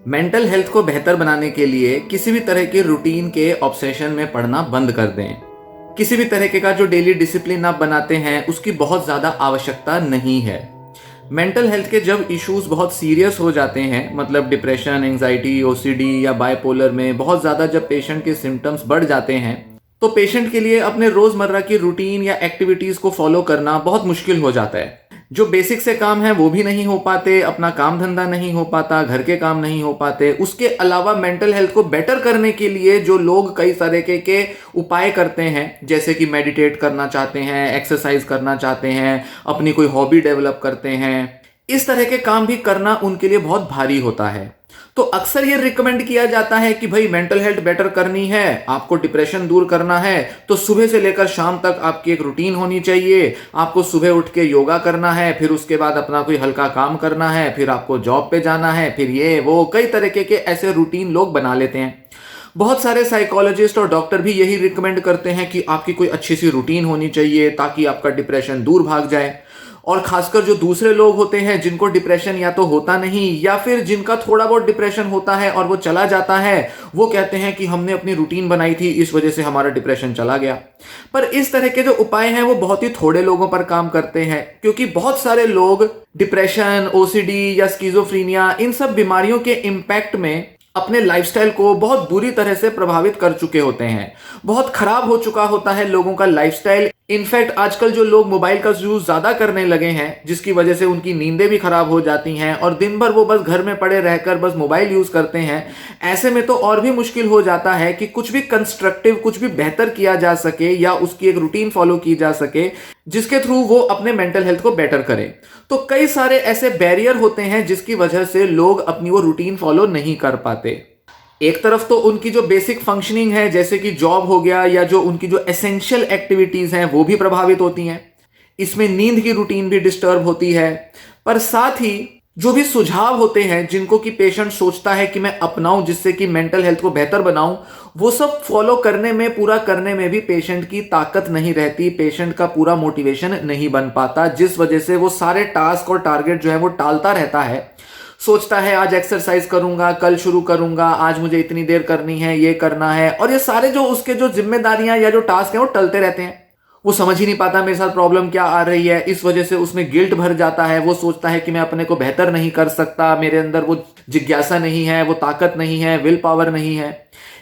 Mental health को बेहतर बनाने के लिए किसी भी तरह के रूटीन के ऑब्सेशन में पड़ना बंद कर दें। किसी भी तरीके का जो डेली डिसिप्लिन आप बनाते हैं उसकी बहुत ज़्यादा आवश्यकता नहीं है। मेंटल हेल्थ के जब इश्यूज बहुत सीरियस हो जाते हैं, मतलब डिप्रेशन, एंजाइटी, ओसीडी या बाइपोलर में बहुत ज़्यादा जब पेशेंट के सिम्टम्स बढ़ जाते हैं, तो पेशेंट के लिए अपने रोज़मर्रा की रूटीन या एक्टिविटीज़ को फॉलो करना बहुत मुश्किल हो जाता है। जो बेसिक से काम है वो भी नहीं हो पाते, अपना काम धंधा नहीं हो पाता, घर के काम नहीं हो पाते। उसके अलावा मेंटल हेल्थ को बेटर करने के लिए जो लोग कई तरह के उपाय करते हैं, जैसे कि मेडिटेट करना चाहते हैं, एक्सरसाइज करना चाहते हैं, अपनी कोई हॉबी डेवलप करते हैं, इस तरह के काम भी करना उनके लिए बहुत भारी होता है। तो अक्सर ये रिकमेंड किया जाता है कि भाई मेंटल हेल्थ बेटर करनी है, आपको डिप्रेशन दूर करना है, तो सुबह से लेकर शाम तक आपकी एक रूटीन होनी चाहिए। आपको सुबह उठ के योगा करना है, फिर उसके बाद अपना कोई हल्का काम करना है, फिर आपको जॉब पे जाना है, फिर ये वो कई तरीके के ऐसे रूटीन लोग बना लेते हैं। बहुत सारे साइकोलॉजिस्ट और डॉक्टर भी यही रिकमेंड करते हैं कि आपकी कोई अच्छी सी रूटीन होनी चाहिए ताकि आपका डिप्रेशन दूर भाग जाए। और खासकर जो दूसरे लोग होते हैं जिनको डिप्रेशन या तो होता नहीं या फिर जिनका थोड़ा बहुत डिप्रेशन होता है और वो चला जाता है, वो कहते हैं कि हमने अपनी रूटीन बनाई थी, इस वजह से हमारा डिप्रेशन चला गया। पर इस तरह के जो उपाय हैं वो बहुत ही थोड़े लोगों पर काम करते हैं, क्योंकि बहुत सारे लोग डिप्रेशन, ओसीडी या स्किज़ोफ्रेनिया, इन सब बीमारियों के इम्पैक्ट में अपने लाइफस्टाइल को बहुत बुरी तरह से प्रभावित कर चुके होते हैं। बहुत खराब हो चुका होता है लोगों का लाइफस्टाइल। इनफैक्ट आजकल जो लोग मोबाइल का यूज ज्यादा करने लगे हैं, जिसकी वजह से उनकी नींदें भी खराब हो जाती हैं और दिन भर वो बस घर में पड़े रहकर बस मोबाइल यूज करते हैं। ऐसे में तो और भी मुश्किल हो जाता है कि कुछ भी कंस्ट्रक्टिव, कुछ भी बेहतर किया जा सके या उसकी एक रूटीन फॉलो की जा सके जिसके थ्रू वो अपने मेंटल हेल्थ को बेटर करें। तो कई सारे ऐसे बैरियर होते हैं जिसकी वजह से लोग अपनी वो रूटीन फॉलो नहीं कर पाते। एक तरफ तो उनकी जो बेसिक फंक्शनिंग है, जैसे कि जॉब हो गया, या जो उनकी जो एसेंशियल एक्टिविटीज हैं वो भी प्रभावित होती हैं। इसमें नींद की रूटीन भी डिस्टर्ब होती है। पर साथ ही जो भी सुझाव होते हैं जिनको कि पेशेंट सोचता है कि मैं अपनाऊं जिससे कि मेंटल हेल्थ को बेहतर बनाऊं, वो सब फॉलो करने में, पूरा करने में भी पेशेंट की ताकत नहीं रहती, पेशेंट का पूरा मोटिवेशन नहीं बन पाता, जिस वजह से वो सारे टास्क और टारगेट जो है वो टालता रहता है। सोचता है आज एक्सरसाइज करूंगा, कल शुरू करूंगा, आज मुझे इतनी देर करनी है, ये करना है, और ये सारे जो उसके जो जिम्मेदारियां या जो टास्क हैं वो टलते रहते हैं। वो समझ ही नहीं पाता मेरे साथ प्रॉब्लम क्या आ रही है, इस वजह से उसमें गिल्ट भर जाता है। वो सोचता है कि मैं अपने को बेहतर नहीं कर सकता, मेरे अंदर वो जिज्ञासा नहीं है, वो ताकत नहीं है, विल पावर नहीं है।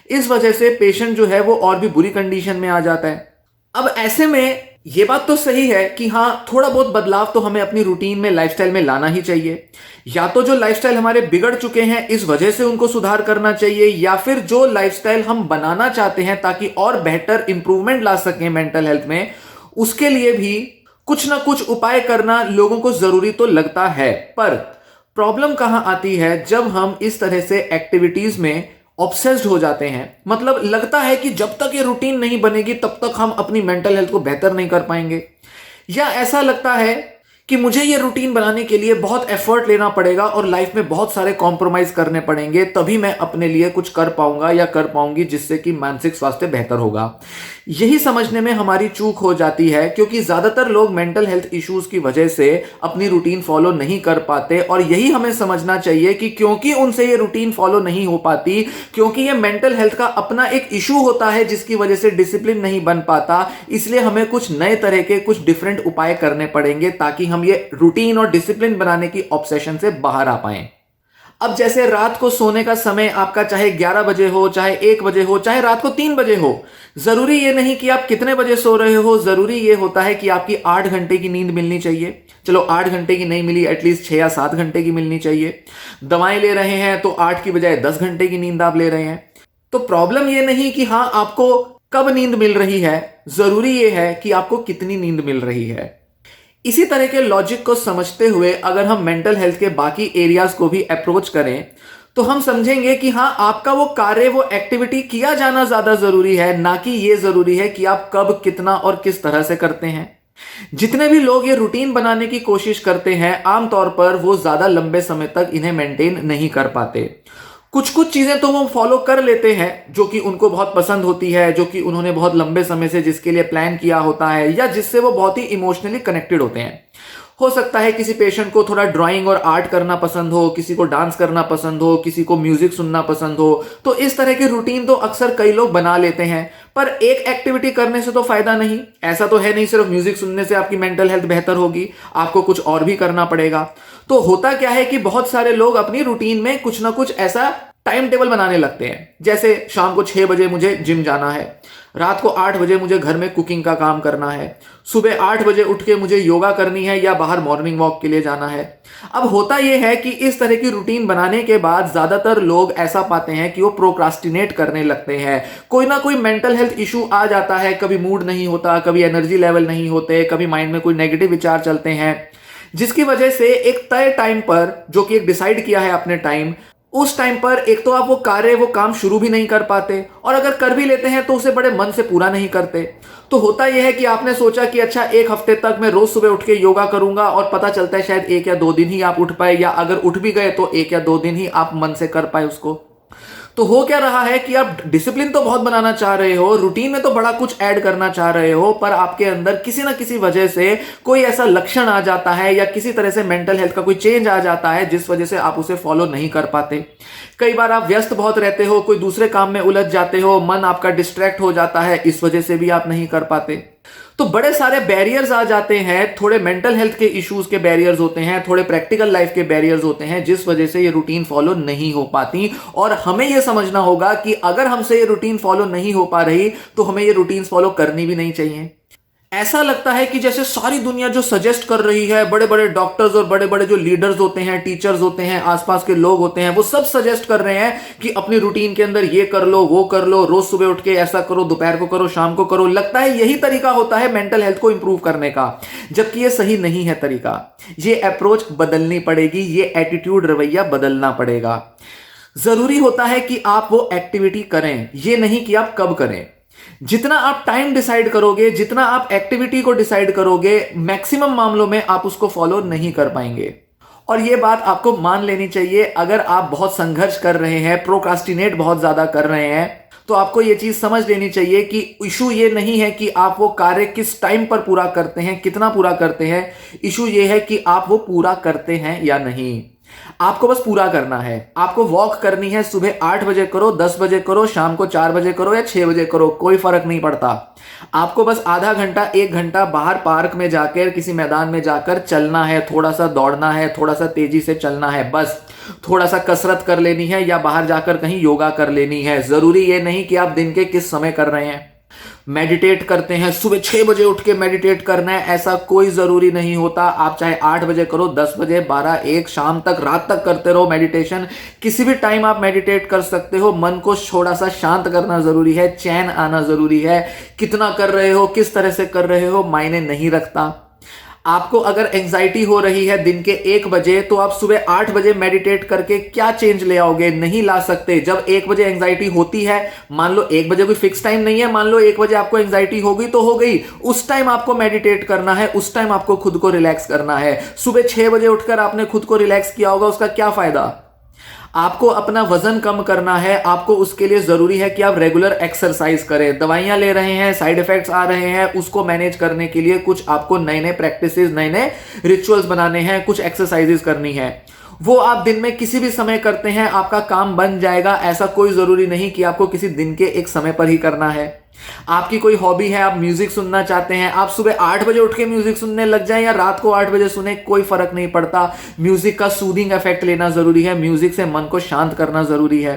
इस वजह से पेशेंट जो है वो और भी बुरी कंडीशन में आ जाता है। अब ऐसे में ये बात तो सही है कि हाँ, थोड़ा बहुत बदलाव तो हमें अपनी रूटीन में, लाइफस्टाइल में लाना ही चाहिए। या तो जो लाइफस्टाइल हमारे बिगड़ चुके हैं इस वजह से उनको सुधार करना चाहिए, या फिर जो लाइफस्टाइल हम बनाना चाहते हैं ताकि और बेहतर इंप्रूवमेंट ला सकें मेंटल हेल्थ में, उसके लिए भी कुछ ना कुछ उपाय करना लोगों को जरूरी तो लगता है। पर प्रॉब्लम कहां आती है, जब हम इस तरह से एक्टिविटीज में ऑब्सेस्ड हो जाते हैं। मतलब लगता है कि जब तक ये रूटीन नहीं बनेगी तब तक हम अपनी मेंटल हेल्थ को बेहतर नहीं कर पाएंगे, या ऐसा लगता है कि मुझे ये रूटीन बनाने के लिए बहुत एफर्ट लेना पड़ेगा और लाइफ में बहुत सारे कॉम्प्रोमाइज करने पड़ेंगे, तभी मैं अपने लिए कुछ कर पाऊंगा या कर पाऊंगी जिससे कि मानसिक स्वास्थ्य बेहतर होगा। यही समझने में हमारी चूक हो जाती है, क्योंकि ज्यादातर लोग मेंटल हेल्थ इश्यूज की वजह से अपनी रूटीन फॉलो नहीं कर पाते। और यही हमें समझना चाहिए कि क्योंकि उनसे ये रूटीन फॉलो नहीं हो पाती, क्योंकि ये मेंटल हेल्थ का अपना एक इशू होता है जिसकी वजह से डिसिप्लिन नहीं बन पाता, इसलिए हमें कुछ नए तरह के, कुछ डिफरेंट उपाय करने पड़ेंगे ताकि हम ये रूटीन और डिसिप्लिन बनाने की ऑब्सेशन से बाहर आ पाएं। अब जैसे रात को सोने का समय आपका चाहे 11 बजे हो, चाहे 1 बजे हो, चाहे रात को 3 बजे हो, जरूरी ये नहीं कि आप कितने बजे सो रहे हो, जरूरी ये होता है कि आपकी 8 घंटे की नींद मिलनी चाहिए। चलो 8 घंटे की नहीं मिली, एटलीस्ट 6 या 7 घंटे की मिलनी चाहिए। दवाएं ले रहे हैं तो 8 की बजाय 10 घंटे की नींद आप ले रहे हैं। तो प्रॉब्लम ये नहीं कि हाँ आपको कब नींद मिल रही है, जरूरी ये है कि आपको कितनी नींद मिल रही है। इसी तरह के लॉजिक को समझते हुए अगर हम मेंटल हेल्थ के बाकी एरियाज को भी अप्रोच करें तो हम समझेंगे कि हाँ, आपका वो कार्य, वो एक्टिविटी किया जाना ज्यादा जरूरी है, ना कि ये जरूरी है कि आप कब, कितना और किस तरह से करते हैं। जितने भी लोग ये रूटीन बनाने की कोशिश करते हैं, आमतौर पर वो ज्यादा लंबे समय तक इन्हें मेंटेन नहीं कर पाते। कुछ कुछ चीजें तो वो फॉलो कर लेते हैं जो कि उनको बहुत पसंद होती है, जो कि उन्होंने बहुत लंबे समय से जिसके लिए प्लान किया होता है, या जिससे वो बहुत ही इमोशनली कनेक्टेड होते हैं। हो सकता है किसी पेशेंट को थोड़ा ड्राइंग और आर्ट करना पसंद हो, किसी को डांस करना पसंद हो, किसी को म्यूजिक सुनना पसंद हो। तो इस तरह की रूटीन तो अक्सर कई लोग बना लेते हैं, पर एक एक्टिविटी करने से तो फायदा नहीं। ऐसा तो है नहीं सिर्फ म्यूजिक सुनने से आपकी मेंटल हेल्थ बेहतर होगी, आपको कुछ और भी करना पड़ेगा। तो होता क्या है कि बहुत सारे लोग अपनी रूटीन में कुछ ना कुछ ऐसा टाइम टेबल बनाने लगते हैं, जैसे शाम को 6 बजे मुझे जिम जाना है, रात को 8 बजे मुझे घर में कुकिंग का काम करना है, सुबह 8 बजे उठ के मुझे योगा करनी है या बाहर मॉर्निंग वॉक के लिए जाना है। अब होता यह है कि इस तरह की रूटीन बनाने के बाद ज्यादातर लोग ऐसा पाते हैं कि वो प्रोक्रास्टिनेट करने लगते हैं। कोई ना कोई मेंटल हेल्थ इशू आ जाता है, कभी मूड नहीं होता, कभी एनर्जी लेवल नहीं होते, कभी माइंड में कोई नेगेटिव विचार चलते हैं, जिसकी वजह से एक तय टाइम पर, जो कि एक डिसाइड किया है आपने टाइम, उस टाइम पर एक तो आप वो काम शुरू भी नहीं कर पाते, और अगर कर भी लेते हैं तो उसे बड़े मन से पूरा नहीं करते। तो होता यह है कि आपने सोचा कि अच्छा 1 हफ्ते तक मैं रोज सुबह उठ के योगा करूंगा, और पता चलता है शायद 1 या 2 दिन ही आप उठ पाए, या अगर उठ भी गए तो 1 या 2 दिन ही आप मन से कर पाए उसको। तो हो क्या रहा है कि आप डिसिप्लिन तो बहुत बनाना चाह रहे हो, रूटीन में तो बड़ा कुछ ऐड करना चाह रहे हो, पर आपके अंदर किसी ना किसी वजह से कोई ऐसा लक्षण आ जाता है या किसी तरह से मेंटल हेल्थ का कोई चेंज आ जाता है जिस वजह से आप उसे फॉलो नहीं कर पाते। कई बार आप व्यस्त बहुत रहते हो, कोई दूसरे काम में उलझ जाते हो, मन आपका डिस्ट्रैक्ट हो जाता है, इस वजह से भी आप नहीं कर पाते। तो बड़े सारे बैरियर्स आ जाते हैं, थोड़े मेंटल हेल्थ के इश्यूज के बैरियर्स होते हैं, थोड़े प्रैक्टिकल लाइफ के बैरियर्स होते हैं, जिस वजह से ये रूटीन फॉलो नहीं हो पाती। और हमें ये समझना होगा कि अगर हमसे ये रूटीन फॉलो नहीं हो पा रही तो हमें ये रूटीन फॉलो करनी भी नहीं चाहिए। ऐसा लगता है कि जैसे सारी दुनिया जो सजेस्ट कर रही है, बड़े बड़े डॉक्टर्स और बड़े बड़े जो लीडर्स होते हैं, टीचर्स होते हैं, आसपास के लोग होते हैं, वो सब सजेस्ट कर रहे हैं कि अपनी रूटीन के अंदर ये कर लो, वो कर लो, रोज सुबह उठ के ऐसा करो, दोपहर को करो, शाम को करो। लगता है यही तरीका होता है मेंटल हेल्थ को इंप्रूव करने का, जबकि ये सही नहीं है तरीका। ये अप्रोच बदलनी पड़ेगी, ये एटीट्यूड, रवैया बदलना पड़ेगा। जरूरी होता है कि आप वो एक्टिविटी करें, ये नहीं कि आप कब करें। जितना आप टाइम डिसाइड करोगे, जितना आप एक्टिविटी को डिसाइड करोगे, मैक्सिमम मामलों में आप उसको फॉलो नहीं कर पाएंगे। और यह बात आपको मान लेनी चाहिए। अगर आप बहुत संघर्ष कर रहे हैं, प्रोक्रास्टिनेट बहुत ज्यादा कर रहे हैं, तो आपको यह चीज समझ लेनी चाहिए कि इशू ये नहीं है कि आप वो कार्य किस टाइम पर पूरा करते हैं, कितना पूरा करते हैं। इशू ये है कि आप वो पूरा करते हैं या नहीं। आपको बस पूरा करना है। आपको वॉक करनी है, सुबह 8 बजे करो, 10 बजे करो, शाम को 4 बजे करो या 6 बजे करो, कोई फर्क नहीं पड़ता। आपको बस आधा घंटा 1 घंटा बाहर पार्क में जाकर, किसी मैदान में जाकर चलना है, थोड़ा सा दौड़ना है, थोड़ा सा तेजी से चलना है, बस थोड़ा सा कसरत कर लेनी है या बाहर जाकर कहीं योगा कर लेनी है। जरूरी ये नहीं कि आप दिन के किस समय कर रहे हैं। मेडिटेट करते हैं, सुबह 6 बजे उठ के मेडिटेट करना है, ऐसा कोई जरूरी नहीं होता। आप चाहे 8 बजे करो, 10 बजे, 12, 1, शाम तक, रात तक करते रहो मेडिटेशन। किसी भी टाइम आप मेडिटेट कर सकते हो। मन को थोड़ा सा शांत करना जरूरी है, चैन आना जरूरी है। कितना कर रहे हो, किस तरह से कर रहे हो, मायने नहीं रखता। आपको अगर एंजाइटी हो रही है दिन के 1 बजे, तो आप सुबह 8 बजे मेडिटेट करके क्या चेंज ले आओगे? नहीं ला सकते। जब 1 बजे एंजाइटी होती है, मान लो 1 बजे कोई फिक्स टाइम नहीं है, मान लो 1 बजे आपको एंजाइटी होगी तो हो गई। उस टाइम आपको मेडिटेट करना है, उस टाइम आपको खुद को रिलैक्स करना है। सुबह 6 बजे उठकर आपने खुद को रिलैक्स किया होगा, उसका क्या फायदा? आपको अपना वजन कम करना है, आपको उसके लिए जरूरी है कि आप रेगुलर एक्सरसाइज करें। दवाइयां ले रहे हैं, साइड इफेक्ट्स आ रहे हैं, उसको मैनेज करने के लिए कुछ आपको नए नए प्रैक्टिसेस, नए नए रिचुअल्स बनाने हैं, कुछ एक्सरसाइजेस करनी है। वो आप दिन में किसी भी समय करते हैं, आपका काम बन जाएगा। ऐसा कोई जरूरी नहीं कि आपको किसी दिन के एक समय पर ही करना है। आपकी कोई हॉबी है, आप म्यूजिक सुनना चाहते हैं, आप सुबह 8 बजे उठ के म्यूजिक सुनने लग जाएं या रात को 8 बजे सुने, कोई फर्क नहीं पड़ता। म्यूजिक का सूदिंग इफेक्ट लेना जरूरी है, म्यूजिक से मन को शांत करना जरूरी है।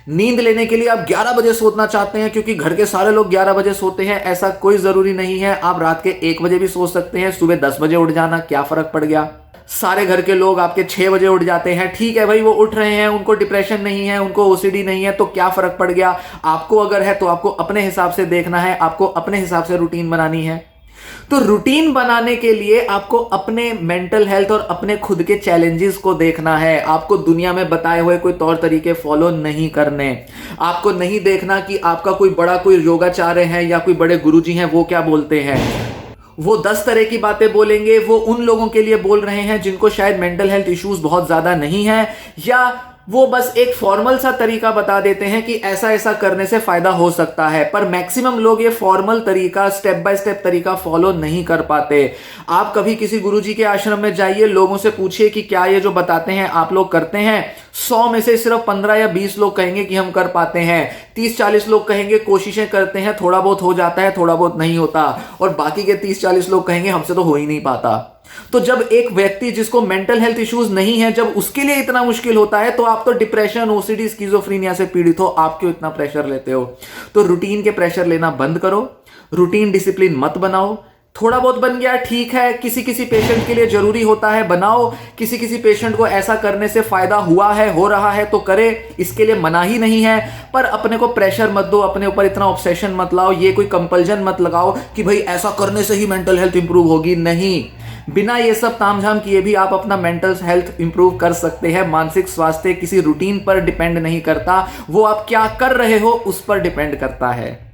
नींद लेने के लिए आप 11 बजे सोना चाहते हैं क्योंकि घर के सारे लोग 11 बजे सोते हैं, ऐसा कोई जरूरी नहीं है। आप रात के 1 बजे भी सो सकते हैं, सुबह 10 बजे उठ जाना, क्या फर्क पड़ गया? सारे घर के लोग आपके 6 बजे उठ जाते हैं, ठीक है भाई, वो उठ रहे हैं, उनको डिप्रेशन नहीं है, उनको ओसीडी नहीं है, तो क्या फर्क पड़ गया? आपको अगर है तो आपको अपने हिसाब से देखना है, आपको अपने हिसाब से रूटीन बनानी है। तो रूटीन बनाने के लिए आपको अपने मेंटल हेल्थ और अपने खुद के चैलेंजेस को देखना है। आपको दुनिया में बताए हुए कोई तौर तरीके फॉलो नहीं करने। आपको नहीं देखना कि आपका कोई बड़ा कोई योगाचार्य है या कोई बड़े गुरुजी हैं, वो क्या बोलते हैं। वो 10 तरह की बातें बोलेंगे, वो उन लोगों के लिए बोल रहे हैं जिनको शायद मेंटल हेल्थ इश्यूज बहुत ज्यादा नहीं है, या वो बस एक फॉर्मल सा तरीका बता देते हैं कि ऐसा ऐसा करने से फायदा हो सकता है, पर मैक्सिमम लोग ये फॉर्मल तरीका, स्टेप बाय स्टेप तरीका फॉलो नहीं कर पाते। आप कभी किसी गुरुजी के आश्रम में जाइए, लोगों से पूछिए कि क्या ये जो बताते हैं आप लोग करते हैं। 100 में से सिर्फ 15 या 20 लोग कहेंगे कि हम कर पाते हैं। 30-40 लोग कहेंगे कोशिशें करते हैं, थोड़ा बहुत हो जाता है, थोड़ा बहुत नहीं होता। और बाकी के 30-40 लोग कहेंगे हमसे तो हो ही नहीं पाता। तो जब एक व्यक्ति जिसको मेंटल हेल्थ इश्यूज नहीं है, जब उसके लिए इतना मुश्किल होता है, तो आप तो डिप्रेशन, ओसीडी, स्किज़ोफ्रेनिया से पीड़ित हो, आप क्यों इतना प्रेशर लेते हो? तो रूटीन के प्रेशर लेना बंद करो, रूटीन डिसिप्लिन मत बनाओ। थोड़ा बहुत बन गया ठीक है, किसी किसी पेशेंट के लिए जरूरी होता है बनाओ, किसी किसी पेशेंट को ऐसा करने से फायदा हुआ है, हो रहा है तो करे, इसके लिए मना ही नहीं है। पर अपने को प्रेशर मत दो, अपने ऊपर इतना ऑब्सेशन मत लाओ, ये कोई कंपल्जन मत लगाओ कि भाई ऐसा करने से ही मेंटल हेल्थ इंप्रूव होगी। नहीं, बिना ये सब तामझाम किए भी आप अपना मेंटल हेल्थ इंप्रूव कर सकते हैं। मानसिक स्वास्थ्य किसी रूटीन पर डिपेंड नहीं करता, वो आप क्या कर रहे हो उस पर डिपेंड करता है।